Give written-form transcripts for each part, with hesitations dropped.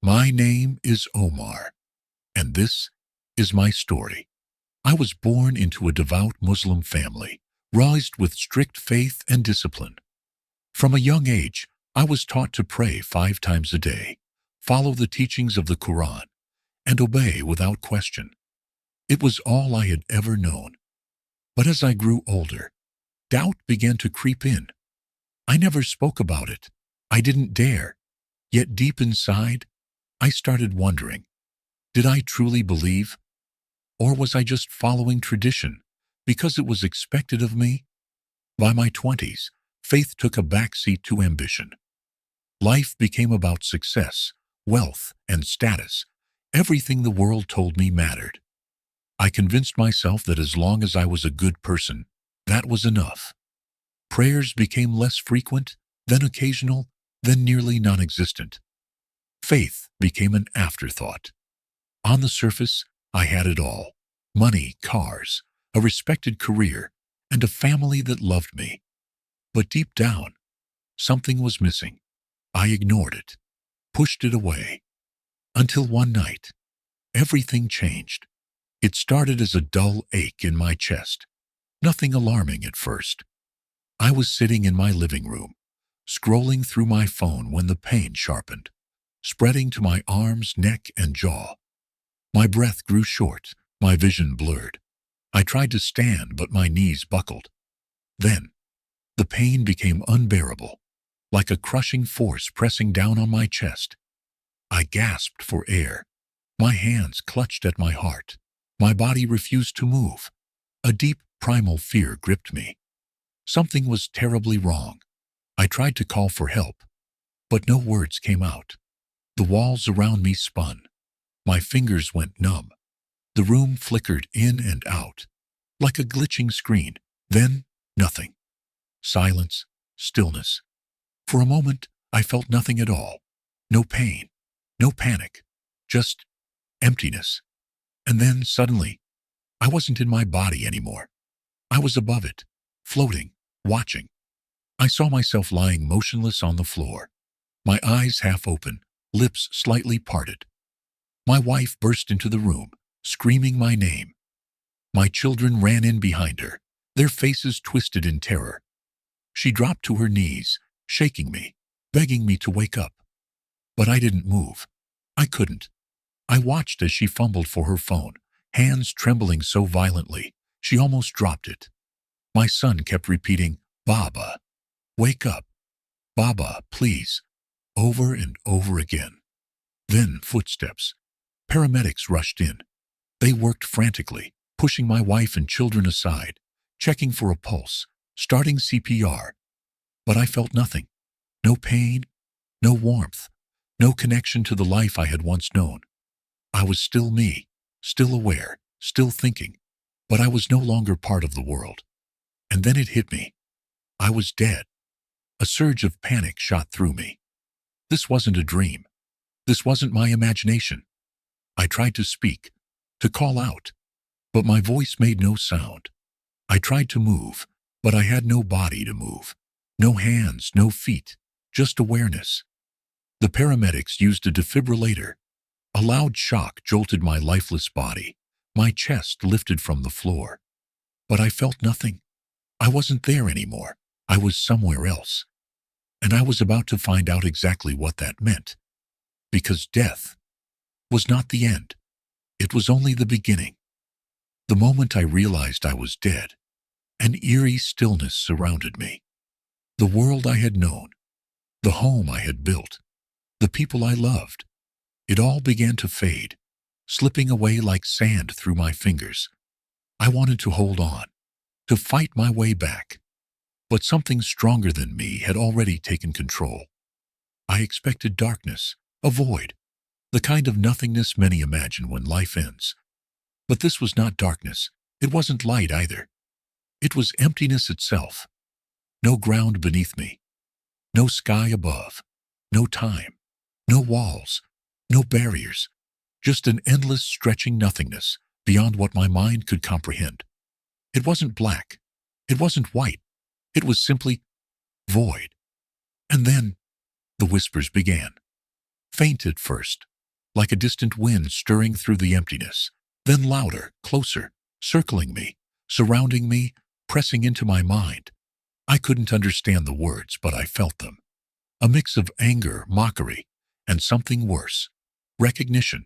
My name is Omar, and this is my story. I was born into a devout Muslim family, raised with strict faith and discipline. From a young age, I was taught to pray 5 times a day, follow the teachings of the Quran, and obey without question. It was all I had ever known. But as I grew older, doubt began to creep in. I never spoke about it. I didn't dare. Yet deep inside, I started wondering, did I truly believe? Or was I just following tradition because it was expected of me? By my 20s, faith took a backseat to ambition. Life became about success, wealth, and status. Everything the world told me mattered. I convinced myself that as long as I was a good person, that was enough. Prayers became less frequent, then occasional, then nearly non-existent. Faith became an afterthought. On the surface, I had it all: money, cars, a respected career, and a family that loved me. But deep down, something was missing. I ignored it, pushed it away. Until one night, everything changed. It started as a dull ache in my chest. Nothing alarming at first. I was sitting in my living room, scrolling through my phone when the pain sharpened, spreading to my arms, neck, and jaw. My breath grew short, my vision blurred. I tried to stand, but my knees buckled. Then, the pain became unbearable, like a crushing force pressing down on my chest. I gasped for air. My hands clutched at my heart. My body refused to move. A deep, primal fear gripped me. Something was terribly wrong. I tried to call for help, but no words came out. The walls around me spun. My fingers went numb. The room flickered in and out, like a glitching screen. Then, nothing. Silence, stillness. For a moment, I felt nothing at all. No pain, no panic, just emptiness. And then, suddenly, I wasn't in my body anymore. I was above it, floating, watching. I saw myself lying motionless on the floor, my eyes half open, lips slightly parted. My wife burst into the room, screaming my name. My children ran in behind her, their faces twisted in terror. She dropped to her knees, shaking me, begging me to wake up. But I didn't move. I couldn't. I watched as she fumbled for her phone, hands trembling so violently, she almost dropped it. My son kept repeating, "Baba, wake up. Baba, please," over and over again. Then footsteps. Paramedics rushed in. They worked frantically, pushing my wife and children aside, checking for a pulse, starting CPR. But I felt nothing. No pain, no warmth, no connection to the life I had once known. I was still me, still aware, still thinking, but I was no longer part of the world. And then it hit me. I was dead. A surge of panic shot through me. This wasn't a dream. This wasn't my imagination. I tried to speak, to call out, but my voice made no sound. I tried to move, but I had no body to move. No hands, no feet, just awareness. The paramedics used a defibrillator. A loud shock jolted my lifeless body. My chest lifted from the floor. But I felt nothing. I wasn't there anymore. I was somewhere else. And I was about to find out exactly what that meant. Because death was not the end. It was only the beginning. The moment I realized I was dead, an eerie stillness surrounded me. The world I had known, the home I had built, the people I loved, it all began to fade, slipping away like sand through my fingers. I wanted to hold on, to fight my way back. But something stronger than me had already taken control. I expected darkness, a void, the kind of nothingness many imagine when life ends. But this was not darkness. It wasn't light either. It was emptiness itself. No ground beneath me. No sky above. No time. No walls. No barriers. Just an endless stretching nothingness beyond what my mind could comprehend. It wasn't black. It wasn't white. It was simply void. And then the whispers began. Faint at first, like a distant wind stirring through the emptiness, then louder, closer, circling me, surrounding me, pressing into my mind. I couldn't understand the words, but I felt them. A mix of anger, mockery, and something worse, recognition.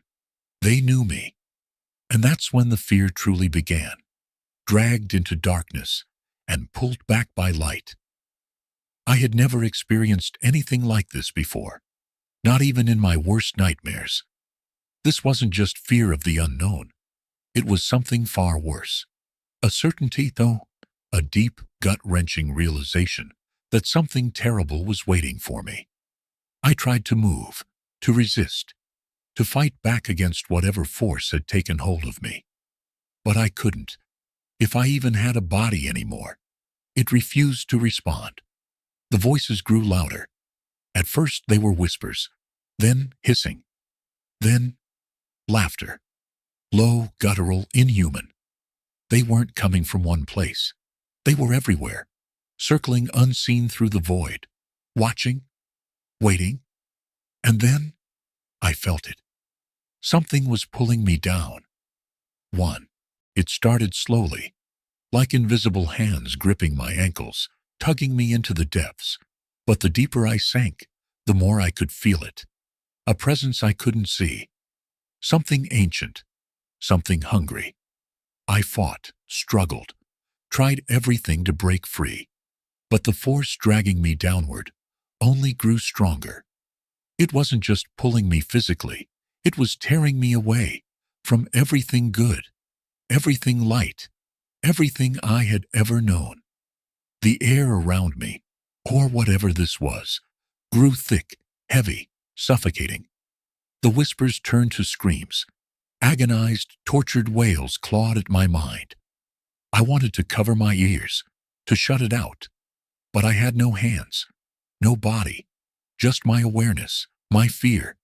They knew me. And that's when the fear truly began, dragged into darkness and pulled back by light. I had never experienced anything like this before, not even in my worst nightmares. This wasn't just fear of the unknown. It was something far worse. A certainty, though, a deep, gut-wrenching realization that something terrible was waiting for me. I tried to move, to resist, to fight back against whatever force had taken hold of me. But I couldn't, if I even had a body anymore. It refused to respond. The voices grew louder. At first they were whispers, then hissing, then laughter. Low, guttural, inhuman. They weren't coming from one place. They were everywhere, circling unseen through the void, watching, waiting. And then I felt it. Something was pulling me down. It started slowly, like invisible hands gripping my ankles, tugging me into the depths. But the deeper I sank, the more I could feel it. A presence I couldn't see. Something ancient, something hungry. I fought, struggled, tried everything to break free. But the force dragging me downward only grew stronger. It wasn't just pulling me physically, it was tearing me away from everything good, everything light, everything I had ever known. The air around me, or whatever this was, grew thick, heavy, suffocating. The whispers turned to screams. Agonized, tortured wails clawed at my mind. I wanted to cover my ears, to shut it out. But I had no hands, no body, just my awareness, my fear,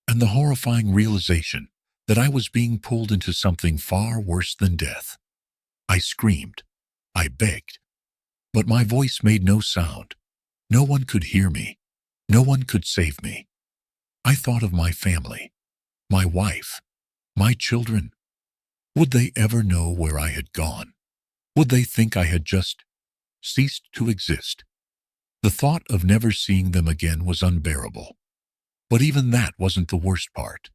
and the horrifying realization that I was being pulled into something far worse than death. I screamed. I begged. But my voice made no sound. No one could hear me. No one could save me. I thought of my family, my wife, my children. Would they ever know where I had gone? Would they think I had just ceased to exist? The thought of never seeing them again was unbearable. But even that wasn't the worst part.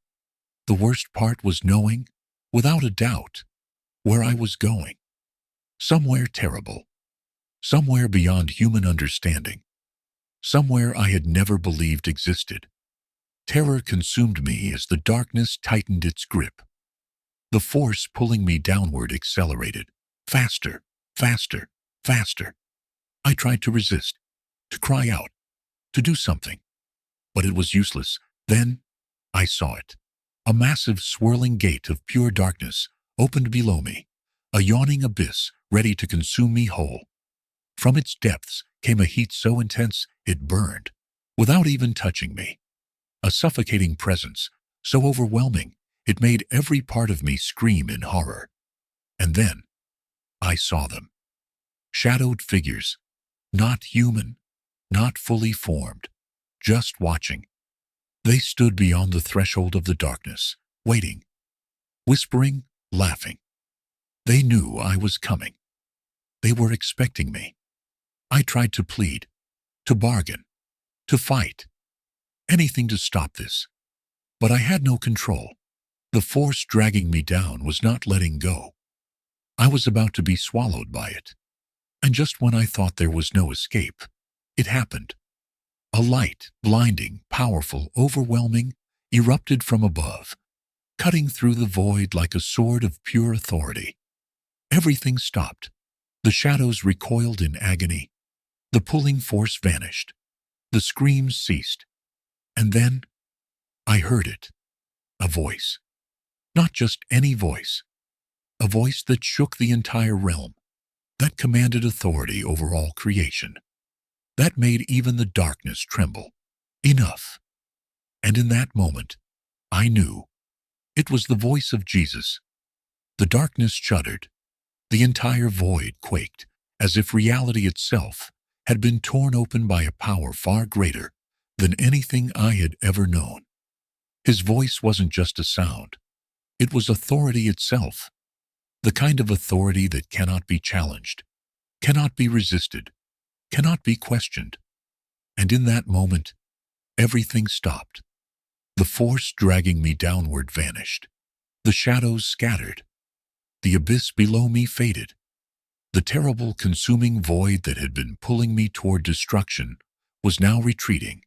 The worst part was knowing, without a doubt, where I was going. Somewhere terrible. Somewhere beyond human understanding. Somewhere I had never believed existed. Terror consumed me as the darkness tightened its grip. The force pulling me downward accelerated. Faster, faster, faster. I tried to resist, to cry out, to do something. But it was useless. Then I saw it. A massive swirling gate of pure darkness opened below me, a yawning abyss ready to consume me whole. From its depths came a heat so intense it burned, without even touching me. A suffocating presence, so overwhelming it made every part of me scream in horror. And then I saw them. Shadowed figures, not human, not fully formed, just watching. They stood beyond the threshold of the darkness, waiting, whispering, laughing. They knew I was coming. They were expecting me. I tried to plead, to bargain, to fight, anything to stop this. But I had no control. The force dragging me down was not letting go. I was about to be swallowed by it. And just when I thought there was no escape, it happened. A light, blinding, powerful, overwhelming, erupted from above, cutting through the void like a sword of pure authority. Everything stopped. The shadows recoiled in agony. The pulling force vanished. The screams ceased. And then I heard it. A voice. Not just any voice. A voice that shook the entire realm, that commanded authority over all creation, that made even the darkness tremble. Enough. And in that moment, I knew it was the voice of Jesus. The darkness shuddered. The entire void quaked, as if reality itself had been torn open by a power far greater than anything I had ever known. His voice wasn't just a sound. It was authority itself, the kind of authority that cannot be challenged, cannot be resisted, cannot be questioned. And in that moment, everything stopped. The force dragging me downward vanished. The shadows scattered. The abyss below me faded. The terrible consuming void that had been pulling me toward destruction was now retreating,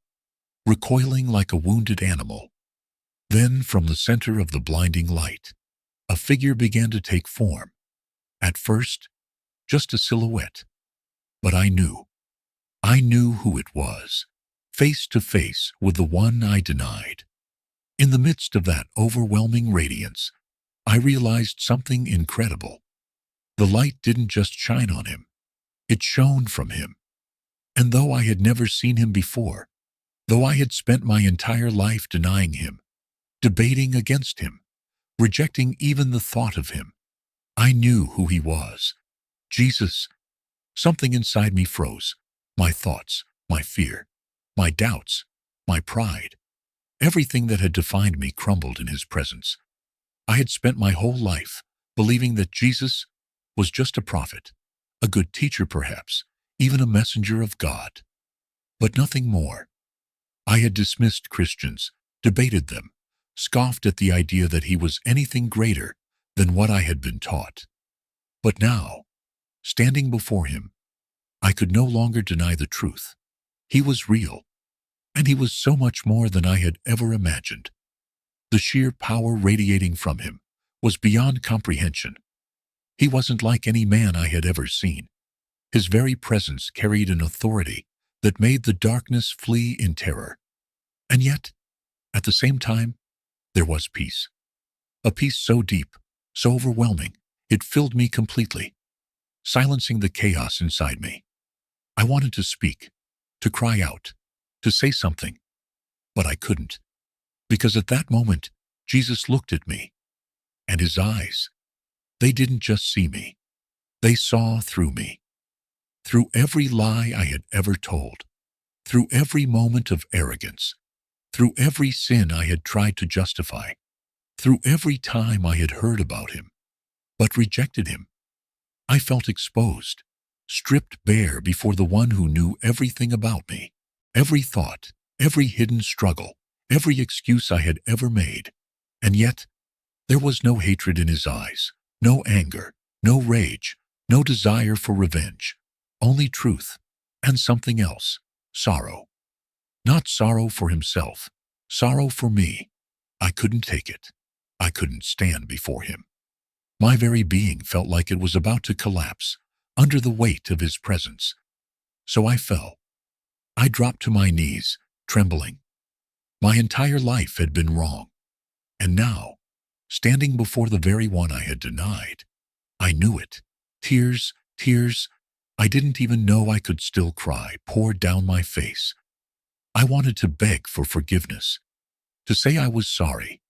recoiling like a wounded animal. Then, from the center of the blinding light, a figure began to take form. At first, just a silhouette. But I knew who it was, face to face with the one I denied. In the midst of that overwhelming radiance, I realized something incredible. The light didn't just shine on him, it shone from him. And though I had never seen him before, though I had spent my entire life denying him, debating against him, rejecting even the thought of him, I knew who he was. Jesus. Something inside me froze. My thoughts, my fear, my doubts, my pride. Everything that had defined me crumbled in his presence. I had spent my whole life believing that Jesus was just a prophet, a good teacher perhaps, even a messenger of God. But nothing more. I had dismissed Christians, debated them, scoffed at the idea that he was anything greater than what I had been taught. But now, standing before him, I could no longer deny the truth. He was real, and he was so much more than I had ever imagined. The sheer power radiating from him was beyond comprehension. He wasn't like any man I had ever seen. His very presence carried an authority that made the darkness flee in terror. And yet, at the same time, there was peace. A peace so deep, so overwhelming, it filled me completely, silencing the chaos inside me. I wanted to speak, to cry out, to say something, but I couldn't, because at that moment, Jesus looked at me, and his eyes, they didn't just see me, they saw through me, through every lie I had ever told, through every moment of arrogance, through every sin I had tried to justify, through every time I had heard about him, but rejected him. I felt exposed, stripped bare before the one who knew everything about me, every thought, every hidden struggle, every excuse I had ever made. And yet, there was no hatred in his eyes, no anger, no rage, no desire for revenge, only truth, and something else, sorrow. Not sorrow for himself, sorrow for me. I couldn't take it. I couldn't stand before him. My very being felt like it was about to collapse under the weight of his presence. So I fell. I dropped to my knees, trembling. My entire life had been wrong. And now, standing before the very one I had denied, I knew it. Tears, I didn't even know I could still cry, poured down my face. I wanted to beg for forgiveness, to say I was sorry,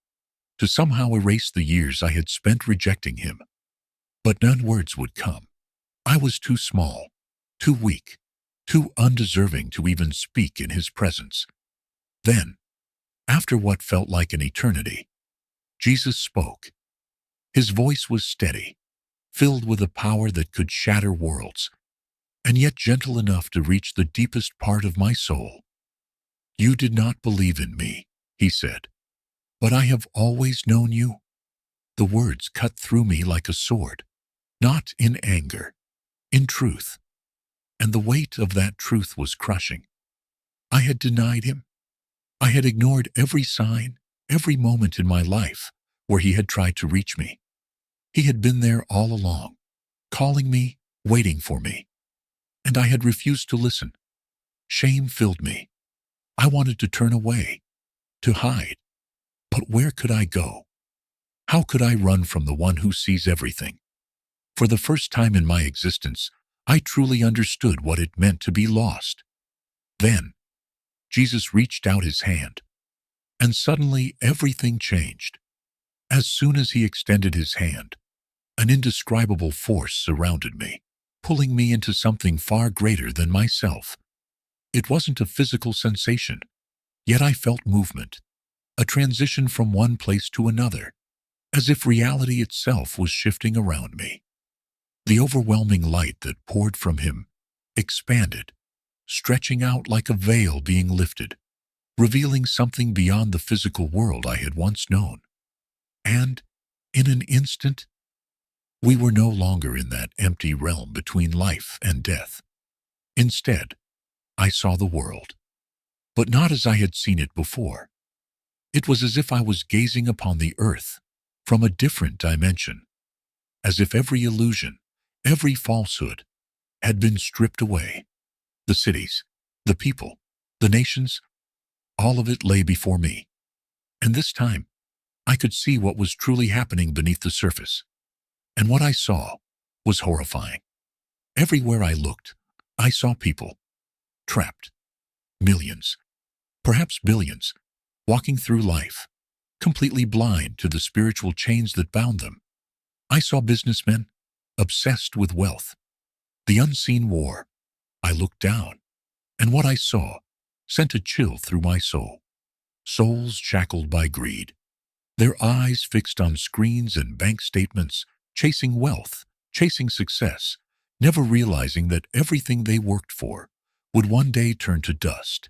to somehow erase the years I had spent rejecting him. But none words would come. I was too small, too weak, too undeserving to even speak in his presence. Then, after what felt like an eternity, Jesus spoke. His voice was steady, filled with a power that could shatter worlds, and yet gentle enough to reach the deepest part of my soul. "You did not believe in me," he said, "but I have always known you." The words cut through me like a sword, not in anger, in truth. And the weight of that truth was crushing. I had denied him. I had ignored every sign, every moment in my life where he had tried to reach me. He had been there all along, calling me, waiting for me. And I had refused to listen. Shame filled me. I wanted to turn away, to hide. But where could I go? How could I run from the one who sees everything? For the first time in my existence, I truly understood what it meant to be lost. Then, Jesus reached out his hand, and suddenly everything changed. As soon as he extended his hand, an indescribable force surrounded me, pulling me into something far greater than myself. It wasn't a physical sensation, yet I felt movement. a transition from one place to another, as if reality itself was shifting around me. The overwhelming light that poured from him expanded, stretching out like a veil being lifted, revealing something beyond the physical world I had once known. And, in an instant, we were no longer in that empty realm between life and death. Instead, I saw the world, but not as I had seen it before. It was as if I was gazing upon the earth from a different dimension, as if every illusion, every falsehood had been stripped away. The cities, the people, the nations, all of it lay before me. And this time, I could see what was truly happening beneath the surface. And what I saw was horrifying. Everywhere I looked, I saw people, trapped, millions, perhaps billions, walking through life, completely blind to the spiritual chains that bound them. I saw businessmen, obsessed with wealth, the unseen war. I looked down, and what I saw sent a chill through my soul. Souls shackled by greed, their eyes fixed on screens and bank statements, chasing wealth, chasing success, never realizing that everything they worked for would one day turn to dust.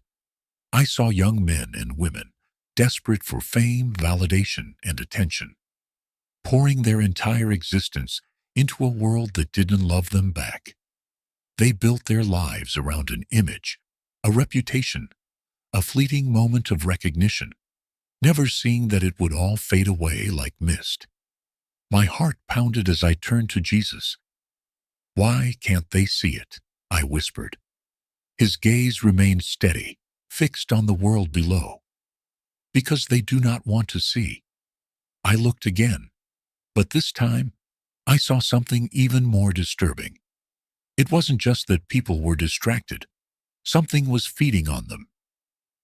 I saw young men and women, desperate for fame, validation, and attention, pouring their entire existence into a world that didn't love them back. They built their lives around an image, a reputation, a fleeting moment of recognition, never seeing that it would all fade away like mist. My heart pounded as I turned to Jesus. "Why can't they see it?" I whispered. His gaze remained steady, fixed on the world below. "Because they do not want to see." I looked again, but this time I saw something even more disturbing. It wasn't just that people were distracted. Something was feeding on them.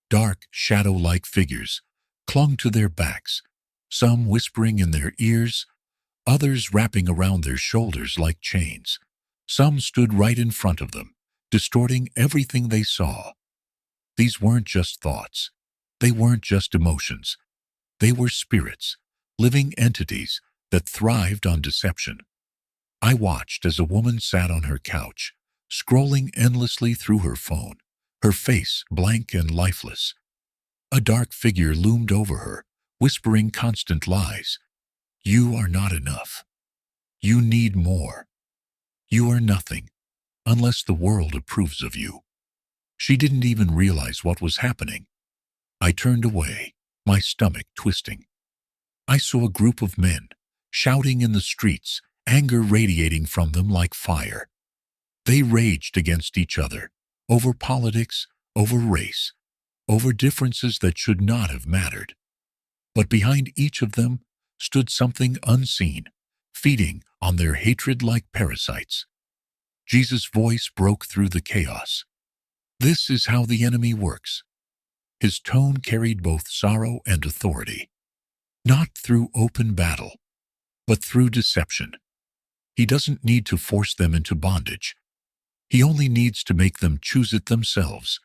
Dark, shadow-like figures clung to their backs, some whispering in their ears, others wrapping around their shoulders like chains. Some stood right in front of them, distorting everything they saw. These weren't just thoughts. They weren't just emotions. They were spirits, living entities that thrived on deception. I watched as a woman sat on her couch, scrolling endlessly through her phone, her face blank and lifeless. A dark figure loomed over her, whispering constant lies. "You are not enough. You need more. You are nothing, unless the world approves of you." She didn't even realize what was happening. I turned away, my stomach twisting. I saw a group of men, shouting in the streets, anger radiating from them like fire. They raged against each other, over politics, over race, over differences that should not have mattered. But behind each of them stood something unseen, feeding on their hatred like parasites. Jesus' voice broke through the chaos. "This is how the enemy works." His tone carried both sorrow and authority. Not through open battle, but through deception. He doesn't need to force them into bondage. He only needs to make them choose it themselves.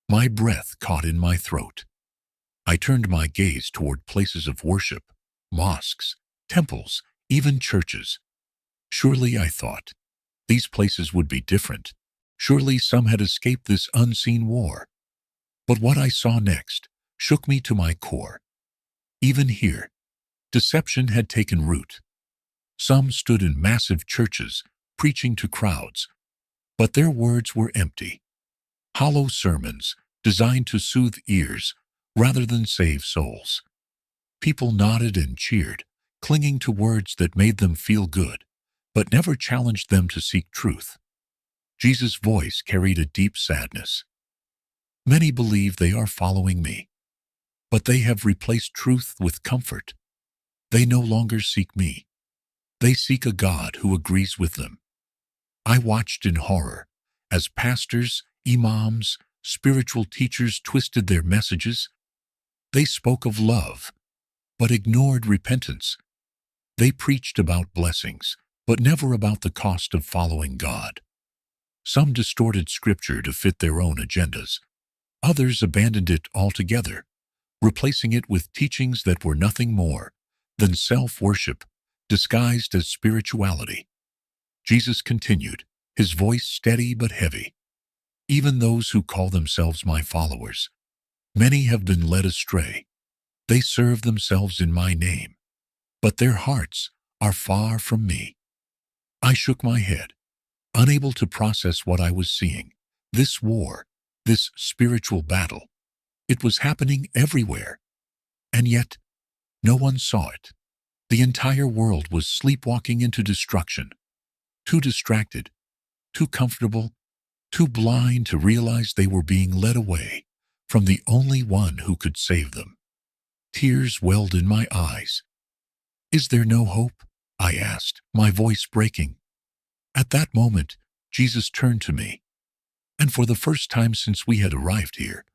My breath caught in my throat. I turned my gaze toward places of worship, mosques, temples, even churches. Surely, I thought, these places would be different. Surely some had escaped this unseen war. But what I saw next shook me to my core. Even here, deception had taken root. Some stood in massive churches, preaching to crowds, but their words were empty. Hollow sermons designed to soothe ears rather than save souls. People nodded and cheered, clinging to words that made them feel good, but never challenged them to seek truth. Jesus' voice carried a deep sadness. "Many believe they are following me, but they have replaced truth with comfort. They no longer seek me. They seek a God who agrees with them." I watched in horror as pastors, imams, spiritual teachers twisted their messages. They spoke of love, but ignored repentance. They preached about blessings, but never about the cost of following God. Some distorted scripture to fit their own agendas. Others abandoned it altogether, replacing it with teachings that were nothing more than self-worship disguised as spirituality. Jesus continued, his voice steady but heavy. Even those who call themselves my followers, many have been led astray. They serve themselves in my name, but their hearts are far from me. I shook my head, unable to process what I was seeing. This war, this spiritual battle, it was happening everywhere. And yet, no one saw it. The entire world was sleepwalking into destruction, too distracted, too comfortable, too blind to realize they were being led away from the only one who could save them. Tears welled in my eyes. Is there no hope? I asked, my voice breaking. At that moment, Jesus turned to me, and for the first time since we had arrived here,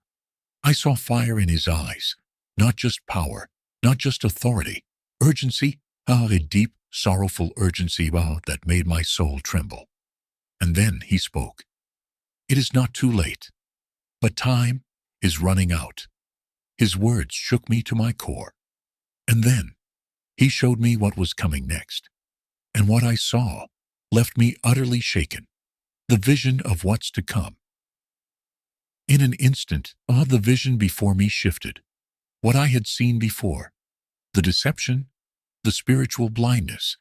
I saw fire in his eyes, not just power, not just authority, urgency, a deep, sorrowful urgency that made my soul tremble. And then he spoke. It is not too late, but time is running out. His words shook me to my core. And then he showed me what was coming next. And what I saw left me utterly shaken. The vision of what's to come. In an instant, the vision before me shifted. What I had seen before, the deception, the spiritual blindness,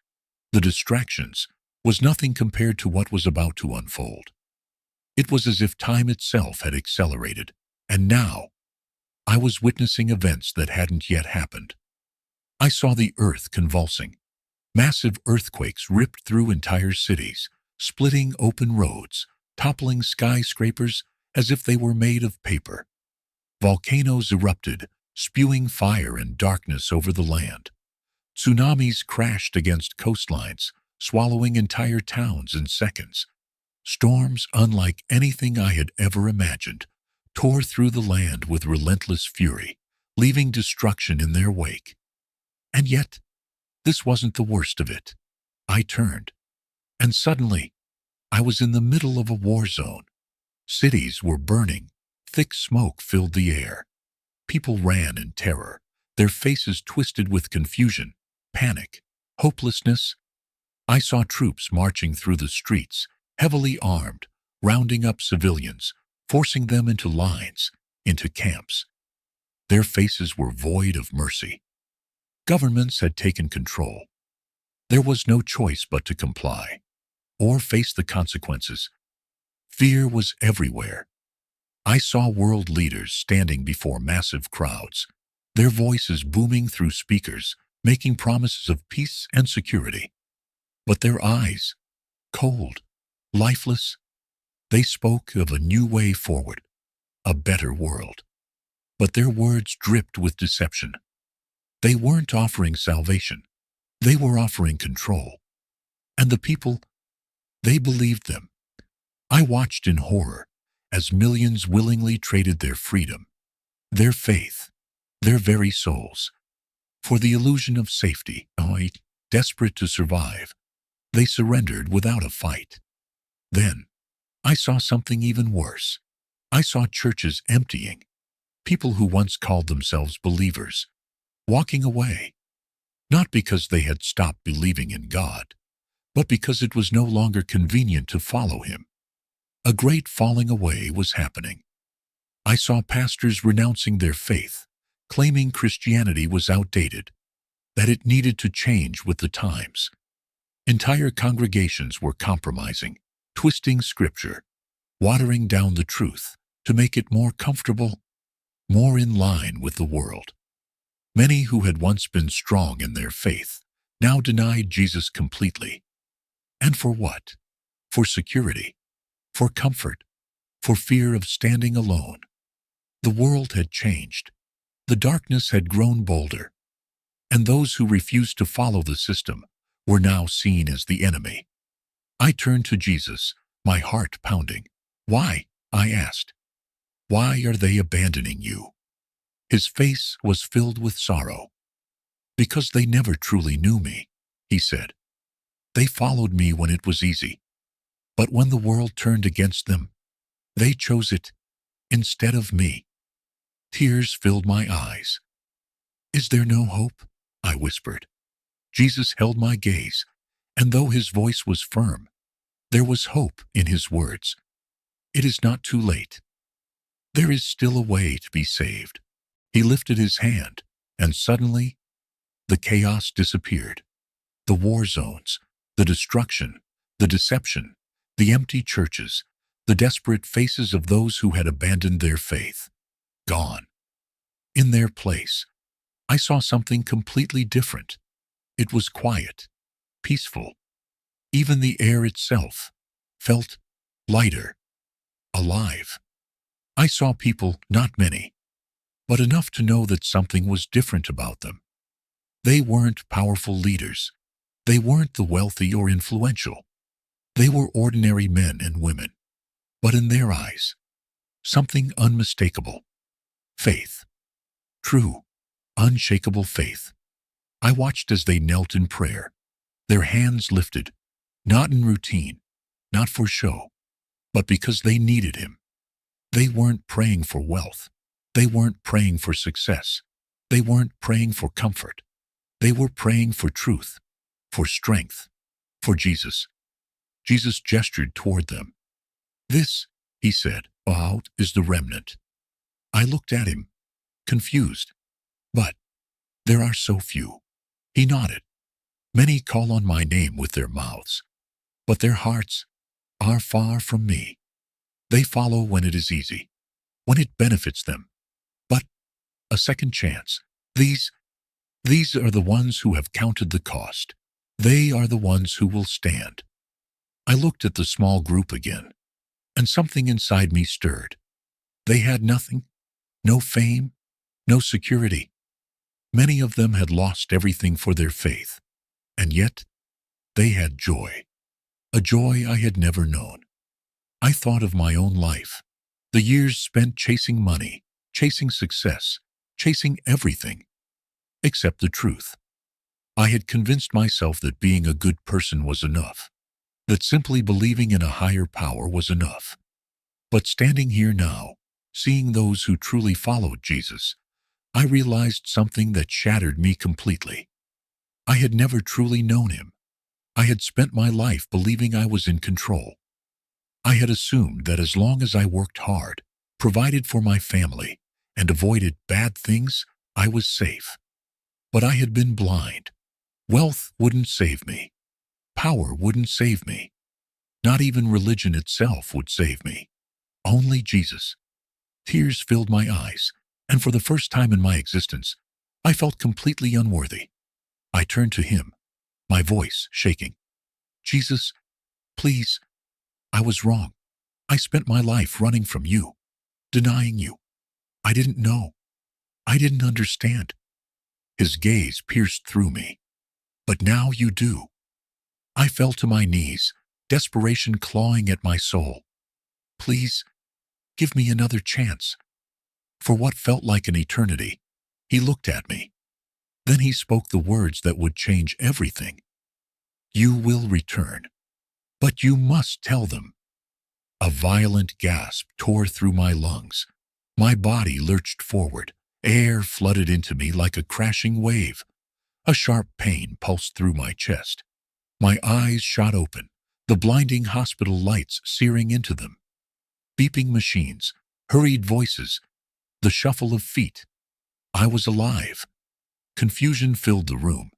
the distractions, was nothing compared to what was about to unfold. It was as if time itself had accelerated, and now I was witnessing events that hadn't yet happened. I saw the earth convulsing. Massive earthquakes ripped through entire cities, splitting open roads, toppling skyscrapers as if they were made of paper. Volcanoes erupted, spewing fire and darkness over the land. Tsunamis crashed against coastlines, swallowing entire towns in seconds. Storms unlike anything I had ever imagined tore through the land with relentless fury, leaving destruction in their wake. And yet, this wasn't the worst of it. I turned, and suddenly, I was in the middle of a war zone. Cities were burning, thick smoke filled the air. People ran in terror, their faces twisted with confusion, panic, hopelessness. I saw troops marching through the streets, heavily armed, rounding up civilians, forcing them into lines, into camps. Their faces were void of mercy. Governments had taken control. There was no choice but to comply, or face the consequences. Fear was everywhere. I saw world leaders standing before massive crowds, their voices booming through speakers, making promises of peace and security. But their eyes, cold, lifeless, they spoke of a new way forward, a better world. But their words dripped with deception. They weren't offering salvation. They were offering control. And the people, they believed them. I watched in horror as millions willingly traded their freedom, their faith, their very souls, for the illusion of safety. Desperate to survive, they surrendered without a fight. Then, I saw something even worse. I saw churches emptying, people who once called themselves believers, walking away, not because they had stopped believing in God, but because it was no longer convenient to follow him. A great falling away was happening. I saw pastors renouncing their faith, claiming Christianity was outdated, that it needed to change with the times. Entire congregations were compromising, twisting scripture, watering down the truth to make it more comfortable, more in line with the world. Many who had once been strong in their faith now denied Jesus completely. And for what? For security, for comfort, for fear of standing alone. The world had changed. The darkness had grown bolder. And those who refused to follow the system were now seen as the enemy. I turned to Jesus, my heart pounding. Why? I asked. Why are they abandoning you? His face was filled with sorrow. Because they never truly knew me, he said. They followed me when it was easy. But when the world turned against them, they chose it instead of me. Tears filled my eyes. "Is there no hope?" I whispered. Jesus held my gaze, and though his voice was firm, there was hope in his words. "It is not too late. There is still a way to be saved." He lifted his hand, and suddenly the chaos disappeared. The war zones, the destruction, the deception, the empty churches, the desperate faces of those who had abandoned their faith. Gone. In their place, I saw something completely different. It was quiet, peaceful. Even the air itself felt lighter, alive. I saw people, not many, but enough to know that something was different about them. They weren't powerful leaders. They weren't the wealthy or influential. They were ordinary men and women. But in their eyes, something unmistakable. Faith. True, unshakable faith. I watched as they knelt in prayer, their hands lifted, not in routine, not for show, but because they needed him. They weren't praying for wealth. They weren't praying for success. They weren't praying for comfort. They were praying for truth, for strength, for Jesus. Jesus gestured toward them. "This," he said, "out is the remnant." I looked at him, confused. "But there are so few." He nodded. "Many call on my name with their mouths, but their hearts are far from me. They follow when it is easy, when it benefits them. But a second chance. These are the ones who have counted the cost. They are the ones who will stand." I looked at the small group again, and something inside me stirred. They had nothing, no fame, no security. Many of them had lost everything for their faith, and yet they had joy, a joy I had never known. I thought of my own life, the years spent chasing money, chasing success, chasing everything, except the truth. I had convinced myself that being a good person was enough, that simply believing in a higher power was enough. But standing here now, seeing those who truly followed Jesus, I realized something that shattered me completely. I had never truly known him. I had spent my life believing I was in control. I had assumed that as long as I worked hard, provided for my family, and avoided bad things, I was safe. But I had been blind. Wealth wouldn't save me. Power wouldn't save me. Not even religion itself would save me. Only Jesus. Tears filled my eyes, and for the first time in my existence, I felt completely unworthy. I turned to him, my voice shaking. "Jesus, please, I was wrong. I spent my life running from you, denying you. I didn't know. I didn't understand." His gaze pierced through me. "But now you do." I fell to my knees, desperation clawing at my soul. "Please, give me another chance." For what felt like an eternity, he looked at me. Then he spoke the words that would change everything. "You will return, but you must tell them." A violent gasp tore through my lungs. My body lurched forward. Air flooded into me like a crashing wave. A sharp pain pulsed through my chest. My eyes shot open, the blinding hospital lights searing into them. Beeping machines, hurried voices, the shuffle of feet. I was alive. Confusion filled the room.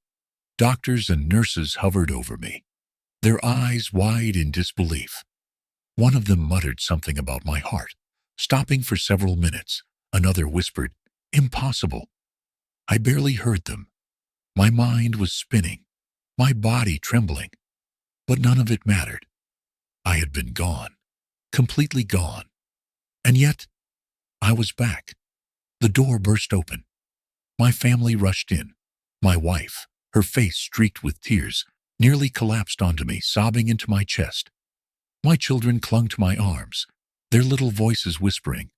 Doctors and nurses hovered over me, their eyes wide in disbelief. One of them muttered something about my heart, stopping for several minutes. Another whispered, "Impossible." I barely heard them. My mind was spinning, my body trembling, but none of it mattered. I had been gone, completely gone. And yet, I was back. The door burst open. My family rushed in. My wife, her face streaked with tears, nearly collapsed onto me, sobbing into my chest. My children clung to my arms, their little voices whispering,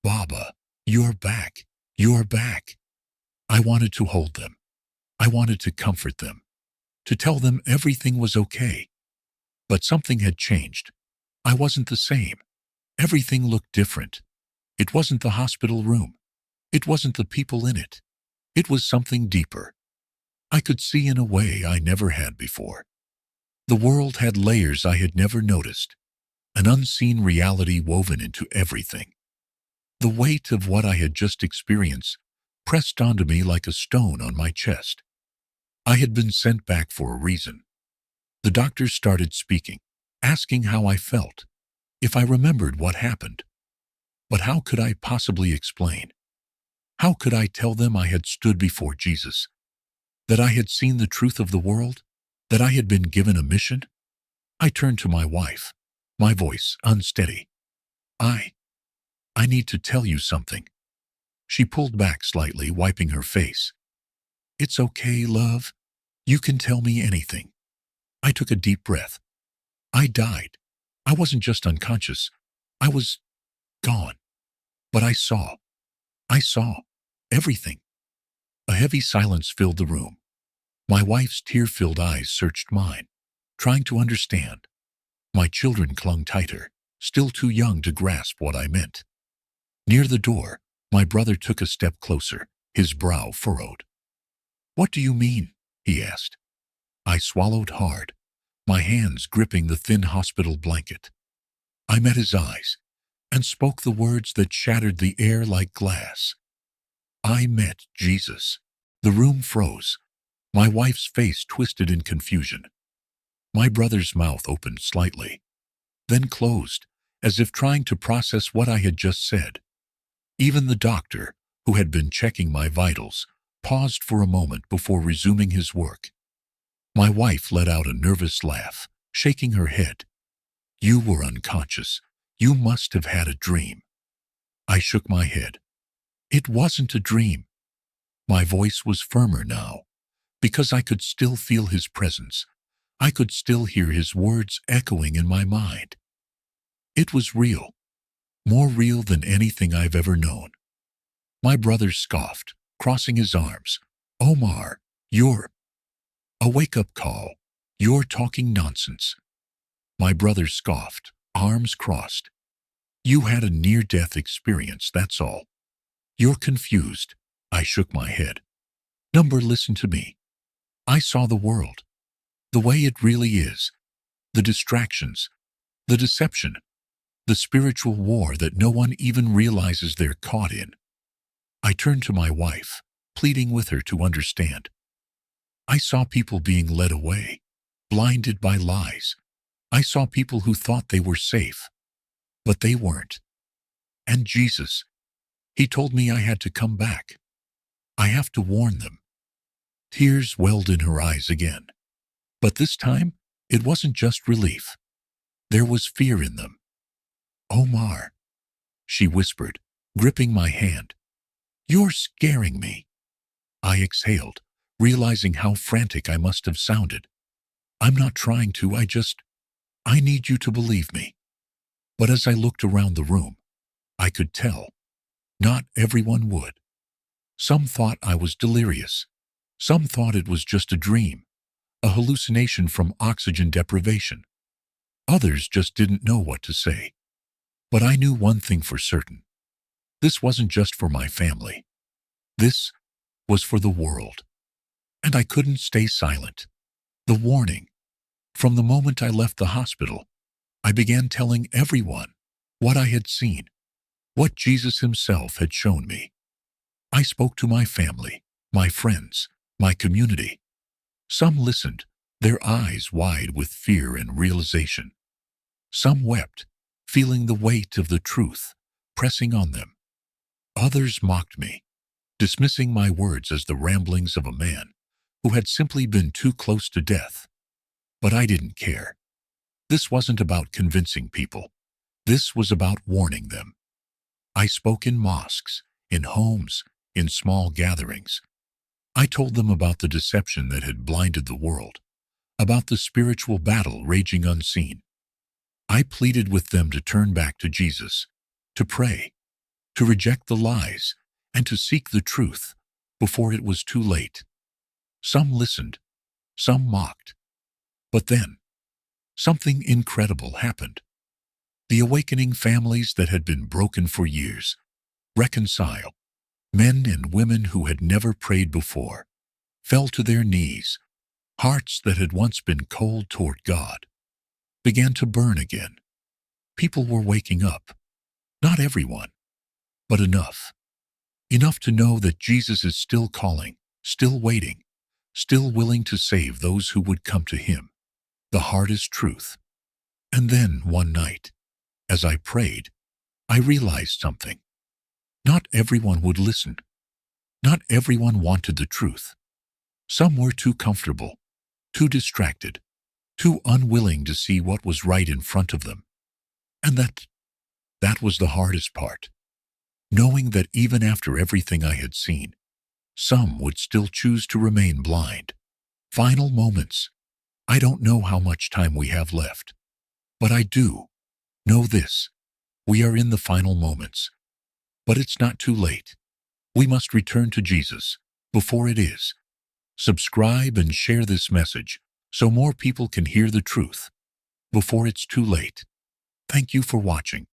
"Baba, you're back, you're back." I wanted to hold them. I wanted to comfort them, to tell them everything was okay. But something had changed. I wasn't the same. Everything looked different. It wasn't the hospital room. It wasn't the people in it. It was something deeper. I could see in a way I never had before. The world had layers I had never noticed, an unseen reality woven into everything. The weight of what I had just experienced pressed onto me like a stone on my chest. I had been sent back for a reason. The doctors started speaking, asking how I felt, if I remembered what happened. But how could I possibly explain? How could I tell them I had stood before Jesus, that I had seen the truth of the world, that I had been given a mission? I turned to my wife, my voice unsteady. I need to tell you something. She pulled back slightly, wiping her face. It's okay, love. You can tell me anything. I took a deep breath. I died. I wasn't just unconscious. I was gone. But I saw everything. A heavy silence filled the room. My wife's tear-filled eyes searched mine, trying to understand. My children clung tighter, still too young to grasp what I meant. Near the door, my brother took a step closer, his brow furrowed. What do you mean? He asked. I swallowed hard, my hands gripping the thin hospital blanket. I met his eyes and spoke the words that shattered the air like glass. I met Jesus. The room froze. My wife's face twisted in confusion. My brother's mouth opened slightly, then closed, as if trying to process what I had just said. Even the doctor, who had been checking my vitals, paused for a moment before resuming his work. My wife let out a nervous laugh, shaking her head. You were unconscious. You must have had a dream. I shook my head. It wasn't a dream. My voice was firmer now, because I could still feel his presence. I could still hear his words echoing in my mind. It was real, more real than anything I've ever known. My brother scoffed, crossing his arms. Omar, you're a wake-up call. You're talking nonsense. My brother scoffed, arms crossed. You had a near-death experience, that's all. You're confused. I shook my head. Listen to me. I saw the world, the way it really is, the distractions, the deception, the spiritual war that no one even realizes they're caught in. I turned to my wife, pleading with her to understand. I saw people being led away, blinded by lies. I saw people who thought they were safe, but they weren't. And Jesus, he told me I had to come back. I have to warn them. Tears welled in her eyes again. But this time, it wasn't just relief. There was fear in them. Omar, she whispered, gripping my hand. You're scaring me. I exhaled, realizing how frantic I must have sounded. I'm not trying to, I need you to believe me. But as I looked around the room, I could tell. Not everyone would. Some thought I was delirious. Some thought it was just a dream, a hallucination from oxygen deprivation. Others just didn't know what to say. But I knew one thing for certain. This wasn't just for my family. This was for the world. And I couldn't stay silent. The warning. From the moment I left the hospital, I began telling everyone what I had seen, what Jesus himself had shown me. I spoke to my family, my friends, my community. Some listened, their eyes wide with fear and realization. Some wept, feeling the weight of the truth pressing on them. Others mocked me, dismissing my words as the ramblings of a man who had simply been too close to death. But I didn't care. This wasn't about convincing people. This was about warning them. I spoke in mosques, in homes, in small gatherings. I told them about the deception that had blinded the world, about the spiritual battle raging unseen. I pleaded with them to turn back to Jesus, to pray, to reject the lies, and to seek the truth before it was too late. Some listened, some mocked. But then, something incredible happened. The awakening families that had been broken for years reconciled. Men and women who had never prayed before fell to their knees. Hearts that had once been cold toward God began to burn again. People were waking up. Not everyone, but enough. Enough to know that Jesus is still calling, still waiting, still willing to save those who would come to him. The hardest truth. And then, one night, as I prayed, I realized something. Not everyone would listen. Not everyone wanted the truth. Some were too comfortable, too distracted, too unwilling to see what was right in front of them. And that was the hardest part. Knowing that even after everything I had seen, some would still choose to remain blind. Final moments. I don't know how much time we have left, but I do know this. We are in the final moments. But it's not too late. We must return to Jesus before it is. Subscribe and share this message so more people can hear the truth before it's too late. Thank you for watching.